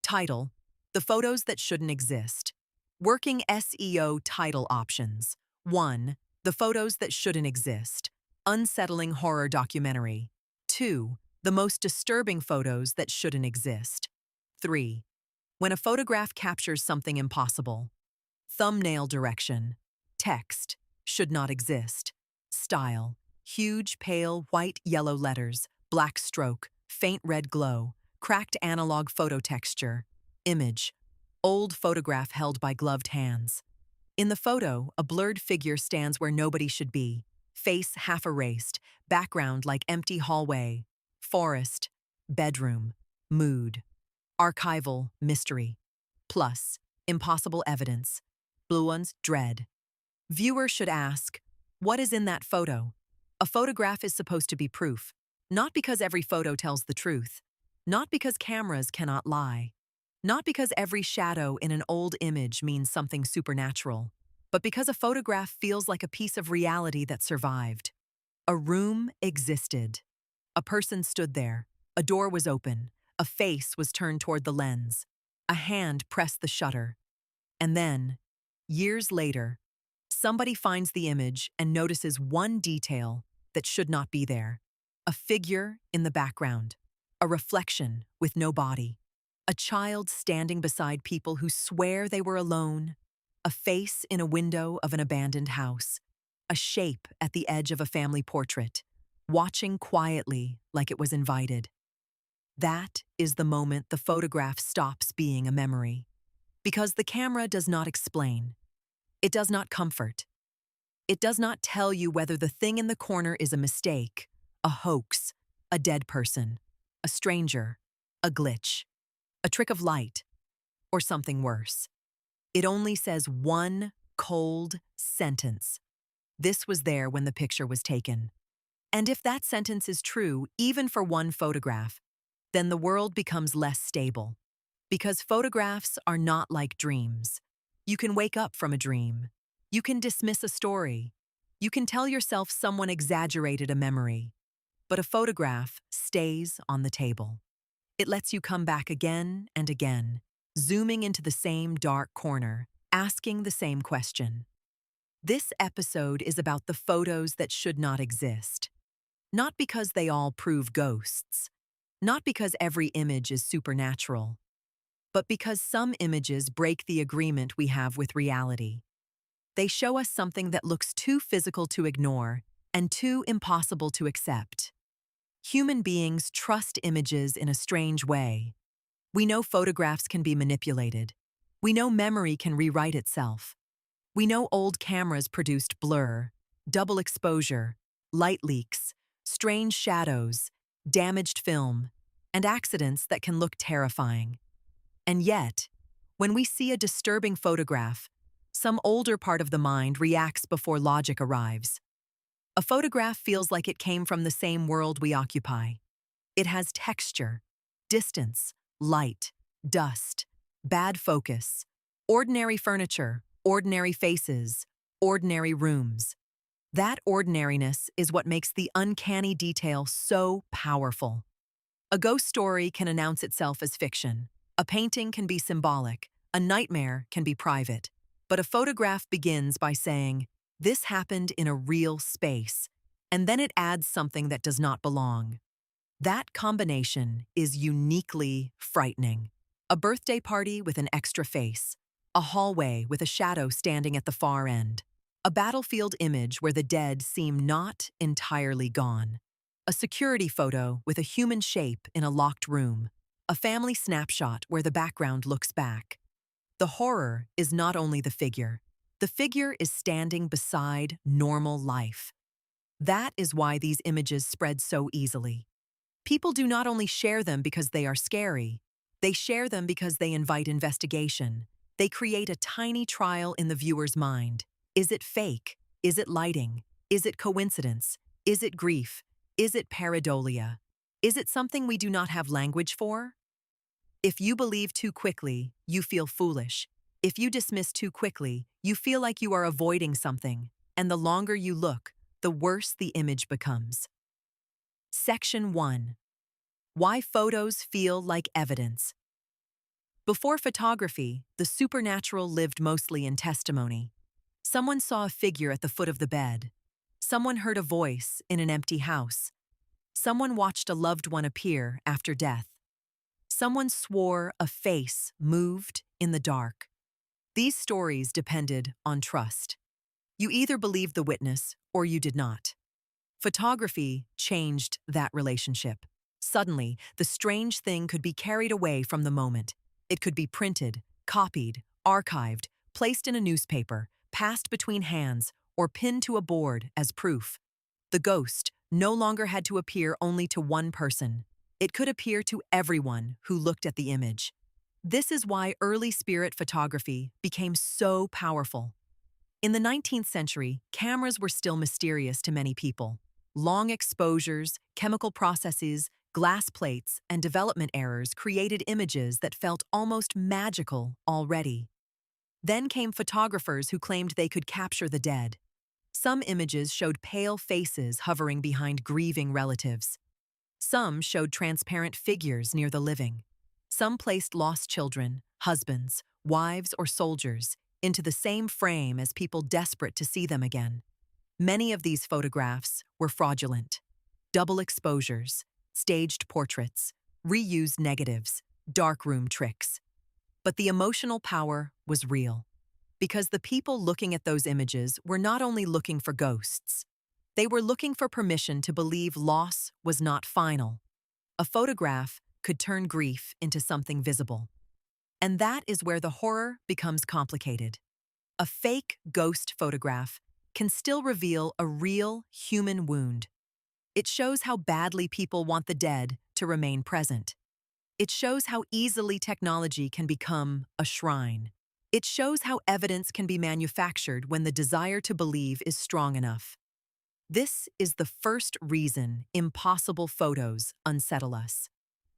Title: The Photos That Shouldn't Exist. Working SEO title options. 1. The Photos That Shouldn't Exist. Unsettling horror documentary. 2. The Most Disturbing Photos That Shouldn't Exist. 3. When a photograph captures something impossible. Thumbnail direction. Text: Should not exist. Style: huge, pale, white, yellow letters, black stroke, faint red glow, cracked analog photo texture. Image: old photograph held by gloved hands. In the photo, a blurred figure stands where nobody should be. Face half erased, background like empty hallway. Forest, bedroom, mood. Archival, mystery. Plus, impossible evidence. Blue ones, dread. Viewer should ask, what is in that photo? A photograph is supposed to be proof, not because every photo tells the truth, not because cameras cannot lie, not because every shadow in an old image means something supernatural, but because a photograph feels like a piece of reality that survived. A room existed. A person stood there. A door was open. A face was turned toward the lens. A hand pressed the shutter. And then, years later, somebody finds the image and notices one detail that should not be there. A figure in the background. A reflection with no body. A child standing beside people who swear they were alone. A face in a window of an abandoned house. A shape at the edge of a family portrait, watching quietly like it was invited. That is the moment the photograph stops being a memory. Because the camera does not explain. It does not comfort. It does not tell you whether the thing in the corner is a mistake, a hoax, a dead person, a stranger, a glitch, a trick of light, or something worse. It only says one cold sentence. This was there when the picture was taken. And if that sentence is true, even for one photograph, then the world becomes less stable. Because photographs are not like dreams. You can wake up from a dream. You can dismiss a story. You can tell yourself someone exaggerated a memory. But a photograph stays on the table. It lets you come back again and again, zooming into the same dark corner, asking the same question. This episode is about the photos that should not exist. Not because they all prove ghosts. Not because every image is supernatural. But because some images break the agreement we have with reality. They show us something that looks too physical to ignore and too impossible to accept. Human beings trust images in a strange way. We know photographs can be manipulated. We know memory can rewrite itself. We know old cameras produced blur, double exposure, light leaks, strange shadows, damaged film, and accidents that can look terrifying. And yet, when we see a disturbing photograph, some older part of the mind reacts before logic arrives. A photograph feels like it came from the same world we occupy. It has texture, distance, light, dust, bad focus, ordinary furniture, ordinary faces, ordinary rooms. That ordinariness is what makes the uncanny detail so powerful. A ghost story can announce itself as fiction. A painting can be symbolic. A nightmare can be private. But a photograph begins by saying, this happened in a real space, and then it adds something that does not belong. That combination is uniquely frightening. A birthday party with an extra face. A hallway with a shadow standing at the far end. A battlefield image where the dead seem not entirely gone. A security photo with a human shape in a locked room. A family snapshot where the background looks back. The horror is not only the figure. The figure is standing beside normal life. That is why these images spread so easily. People do not only share them because they are scary. They share them because they invite investigation. They create a tiny trial in the viewer's mind. Is it fake? Is it lighting? Is it coincidence? Is it grief? Is it pareidolia? Is it something we do not have language for? If you believe too quickly, you feel foolish. If you dismiss too quickly, you feel like you are avoiding something, and the longer you look, the worse the image becomes. Section 1. Why photos feel like evidence. Before photography, the supernatural lived mostly in testimony. Someone saw a figure at the foot of the bed. Someone heard a voice in an empty house. Someone watched a loved one appear after death. Someone swore a face moved in the dark. These stories depended on trust. You either believed the witness or you did not. Photography changed that relationship. Suddenly, the strange thing could be carried away from the moment. It could be printed, copied, archived, placed in a newspaper, passed between hands, or pinned to a board as proof. The ghost no longer had to appear only to one person. It could appear to everyone who looked at the image. This is why early spirit photography became so powerful. In the 19th century, cameras were still mysterious to many people. Long exposures, chemical processes, glass plates, and development errors created images that felt almost magical already. Then came photographers who claimed they could capture the dead. Some images showed pale faces hovering behind grieving relatives. Some showed transparent figures near the living. Some placed lost children, husbands, wives, or soldiers into the same frame as people desperate to see them again. Many of these photographs were fraudulent. Double exposures, staged portraits, reused negatives, darkroom tricks. But the emotional power was real, because the people looking at those images were not only looking for ghosts, they were looking for permission to believe loss was not final. A photograph could turn grief into something visible. And that is where the horror becomes complicated. A fake ghost photograph can still reveal a real human wound. It shows how badly people want the dead to remain present. It shows how easily technology can become a shrine. It shows how evidence can be manufactured when the desire to believe is strong enough. This is the first reason impossible photos unsettle us.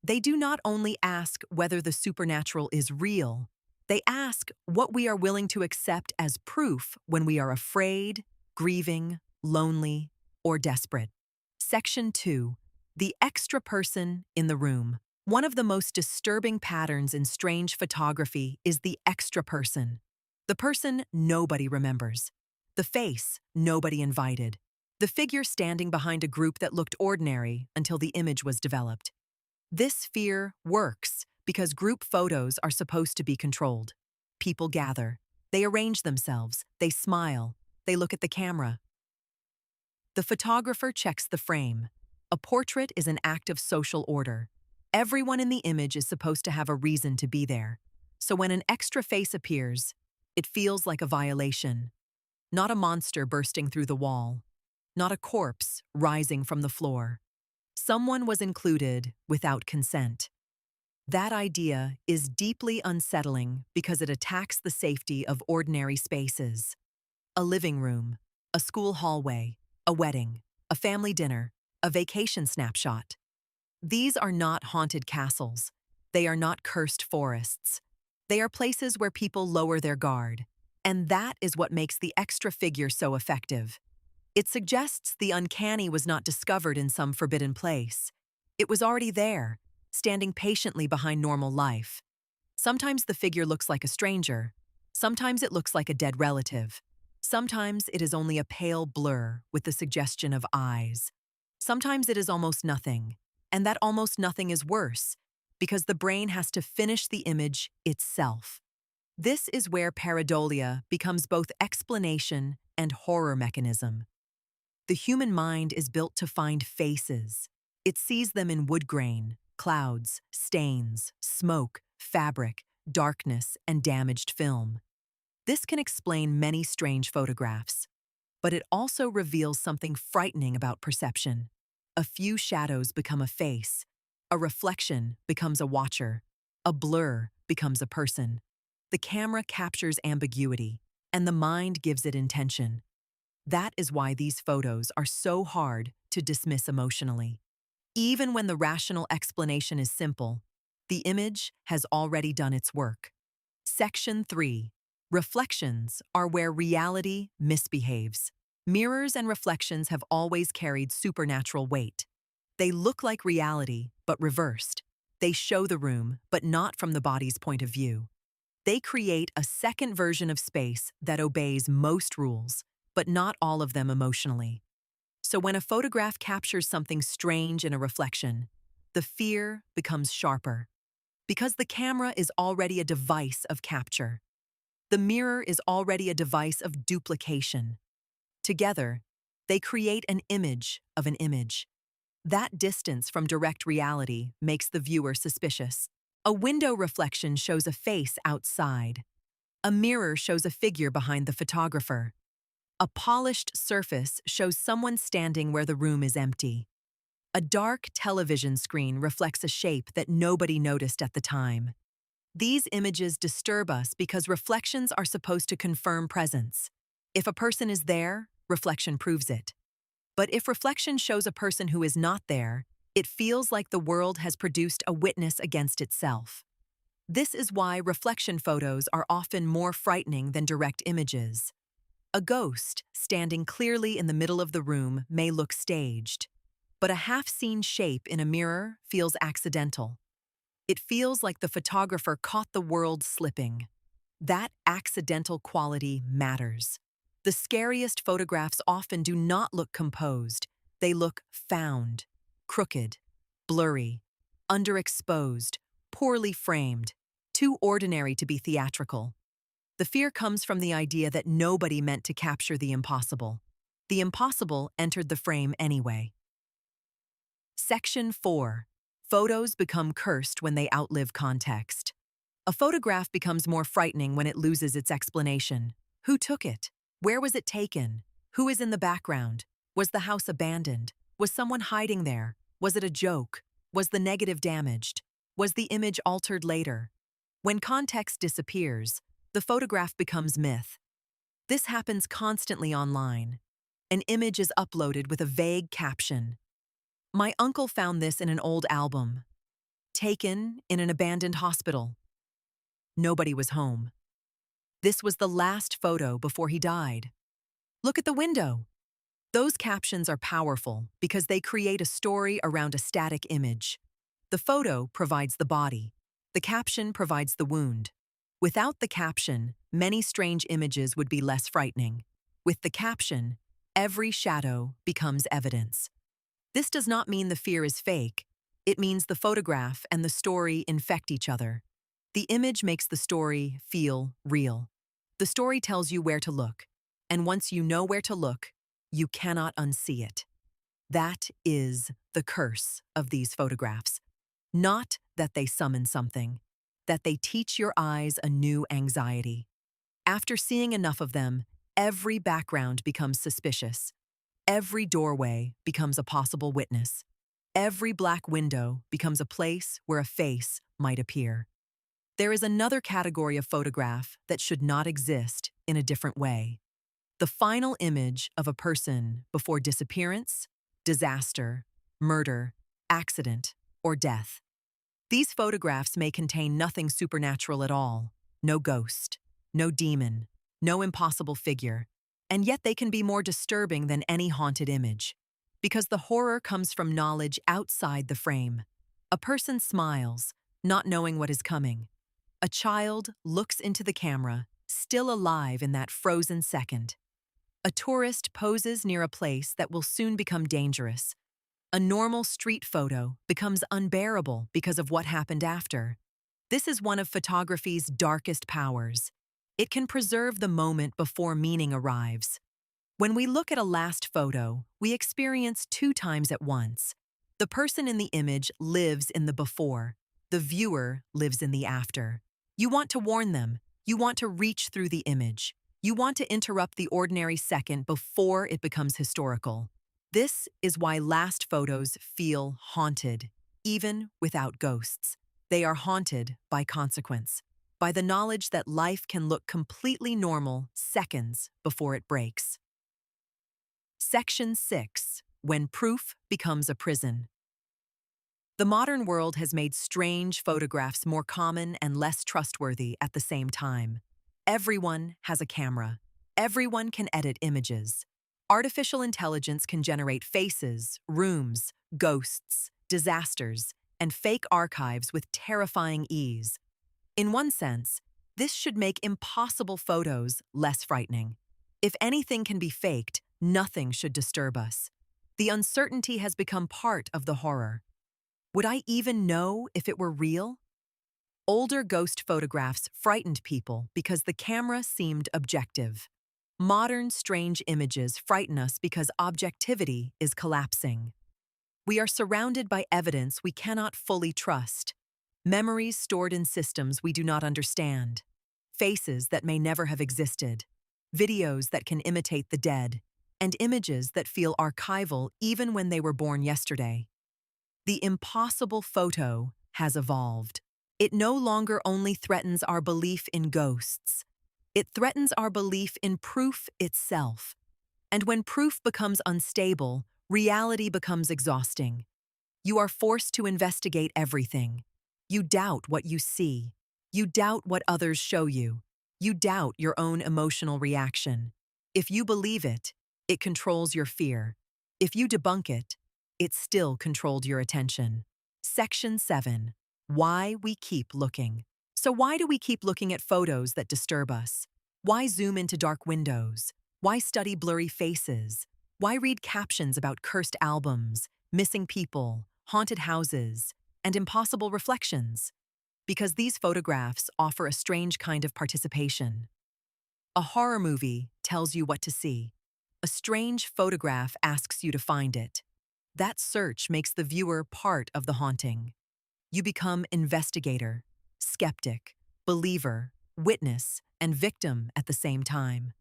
They do not only ask whether the supernatural is real, they ask what we are willing to accept as proof when we are afraid, grieving, lonely, or desperate. Section 2. The extra person in the room. One of the most disturbing patterns in strange photography is the extra person. The person nobody remembers. The face nobody invited. The figure standing behind a group that looked ordinary until the image was developed. This fear works because group photos are supposed to be controlled. People gather. They arrange themselves. They smile. They look at the camera. The photographer checks the frame. A portrait is an act of social order. Everyone in the image is supposed to have a reason to be there. So when an extra face appears, it feels like a violation. Not a monster bursting through the wall. Not a corpse rising from the floor. Someone was included without consent. That idea is deeply unsettling because it attacks the safety of ordinary spaces. A living room, a school hallway, a wedding, a family dinner, a vacation snapshot. These are not haunted castles. They are not cursed forests. They are places where people lower their guard. And that is what makes the extra figure so effective. It suggests the uncanny was not discovered in some forbidden place. It was already there, standing patiently behind normal life. Sometimes the figure looks like a stranger. Sometimes it looks like a dead relative. Sometimes it is only a pale blur with the suggestion of eyes. Sometimes it is almost nothing. And that almost nothing is worse, because the brain has to finish the image itself. This is where pareidolia becomes both explanation and horror mechanism. The human mind is built to find faces. It sees them in wood grain, clouds, stains, smoke, fabric, darkness, and damaged film. This can explain many strange photographs, but it also reveals something frightening about perception. A few shadows become a face. A reflection becomes a watcher. A blur becomes a person. The camera captures ambiguity, and the mind gives it intention. That is why these photos are so hard to dismiss emotionally. Even when the rational explanation is simple, the image has already done its work. Section 3. Reflections are where reality misbehaves. Mirrors and reflections have always carried supernatural weight. They look like reality, but reversed. They show the room, but not from the body's point of view. They create a second version of space that obeys most rules, but not all of them emotionally. So when a photograph captures something strange in a reflection, the fear becomes sharper. Because the camera is already a device of capture. The mirror is already a device of duplication. Together, they create an image of an image. That distance from direct reality makes the viewer suspicious. A window reflection shows a face outside. A mirror shows a figure behind the photographer. A polished surface shows someone standing where the room is empty. A dark television screen reflects a shape that nobody noticed at the time. These images disturb us because reflections are supposed to confirm presence. If a person is there, reflection proves it. But if reflection shows a person who is not there, it feels like the world has produced a witness against itself. This is why reflection photos are often more frightening than direct images. A ghost, standing clearly in the middle of the room, may look staged. But a half-seen shape in a mirror feels accidental. It feels like the photographer caught the world slipping. That accidental quality matters. The scariest photographs often do not look composed. They look found, crooked, blurry, underexposed, poorly framed, too ordinary to be theatrical. The fear comes from the idea that nobody meant to capture the impossible. The impossible entered the frame anyway. Section 4. Photos become cursed when they outlive context. A photograph becomes more frightening when it loses its explanation. Who took it? Where was it taken? Who is in the background? Was the house abandoned? Was someone hiding there? Was it a joke? Was the negative damaged? Was the image altered later? When context disappears, the photograph becomes myth. This happens constantly online. An image is uploaded with a vague caption. My uncle found this in an old album. Taken in an abandoned hospital. Nobody was home. This was the last photo before he died. Look at the window. Those captions are powerful because they create a story around a static image. The photo provides the body. The caption provides the wound. Without the caption, many strange images would be less frightening. With the caption, every shadow becomes evidence. This does not mean the fear is fake. It means the photograph and the story infect each other. The image makes the story feel real. The story tells you where to look, and once you know where to look, you cannot unsee it. That is the curse of these photographs. Not that they summon something, that they teach your eyes a new anxiety. After seeing enough of them, every background becomes suspicious. Every doorway becomes a possible witness. Every black window becomes a place where a face might appear. There is another category of photograph that should not exist in a different way. The final image of a person before disappearance, disaster, murder, accident, or death. These photographs may contain nothing supernatural at all, no ghost, no demon, no impossible figure, and yet they can be more disturbing than any haunted image. Because the horror comes from knowledge outside the frame. A person smiles, not knowing what is coming. A child looks into the camera, still alive in that frozen second. A tourist poses near a place that will soon become dangerous. A normal street photo becomes unbearable because of what happened after. This is one of photography's darkest powers. It can preserve the moment before meaning arrives. When we look at a last photo, we experience two times at once. The person in the image lives in the before. The viewer lives in the after. You want to warn them. You want to reach through the image. You want to interrupt the ordinary second before it becomes historical. This is why last photos feel haunted, even without ghosts. They are haunted by consequence, by the knowledge that life can look completely normal seconds before it breaks. Section 6. When proof becomes a prison. The modern world has made strange photographs more common and less trustworthy at the same time. Everyone has a camera. Everyone can edit images. Artificial intelligence can generate faces, rooms, ghosts, disasters, and fake archives with terrifying ease. In one sense, this should make impossible photos less frightening. If anything can be faked, nothing should disturb us. The uncertainty has become part of the horror. Would I even know if it were real? Older ghost photographs frightened people because the camera seemed objective. Modern strange images frighten us because objectivity is collapsing. We are surrounded by evidence we cannot fully trust, memories stored in systems we do not understand, faces that may never have existed, videos that can imitate the dead, and images that feel archival even when they were born yesterday. The impossible photo has evolved. It no longer only threatens our belief in ghosts, it threatens our belief in proof itself. And when proof becomes unstable, reality becomes exhausting. You are forced to investigate everything. You doubt what you see. You doubt what others show you. You doubt your own emotional reaction. If you believe it, it controls your fear. If you debunk it, it still controlled your attention. Section 7. Why we keep looking. So why do we keep looking at photos that disturb us? Why zoom into dark windows? Why study blurry faces? Why read captions about cursed albums, missing people, haunted houses, and impossible reflections? Because these photographs offer a strange kind of participation. A horror movie tells you what to see. A strange photograph asks you to find it. That search makes the viewer part of the haunting. You become investigator, skeptic, believer, witness, and victim at the same time.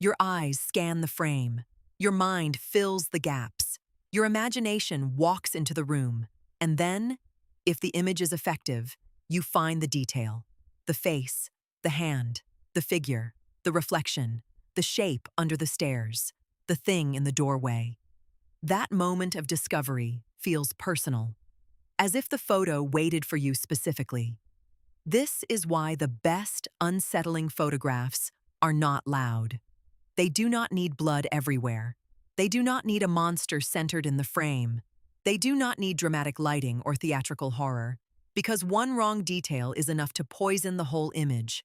Your eyes scan the frame. Your mind fills the gaps. Your imagination walks into the room. And then, if the image is effective, you find the detail, the face, the hand, the figure, the reflection, the shape under the stairs, the thing in the doorway. That moment of discovery feels personal, as if the photo waited for you specifically. This is why the best unsettling photographs are not loud. They do not need blood everywhere. They do not need a monster centered in the frame. They do not need dramatic lighting or theatrical horror, because one wrong detail is enough to poison the whole image.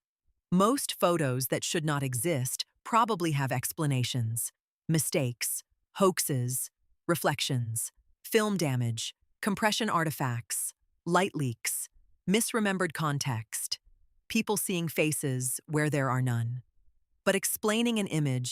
Most photos that should not exist probably have explanations: mistakes, hoaxes, reflections, film damage, compression artifacts, light leaks, misremembered context, people seeing faces where there are none. But explaining an image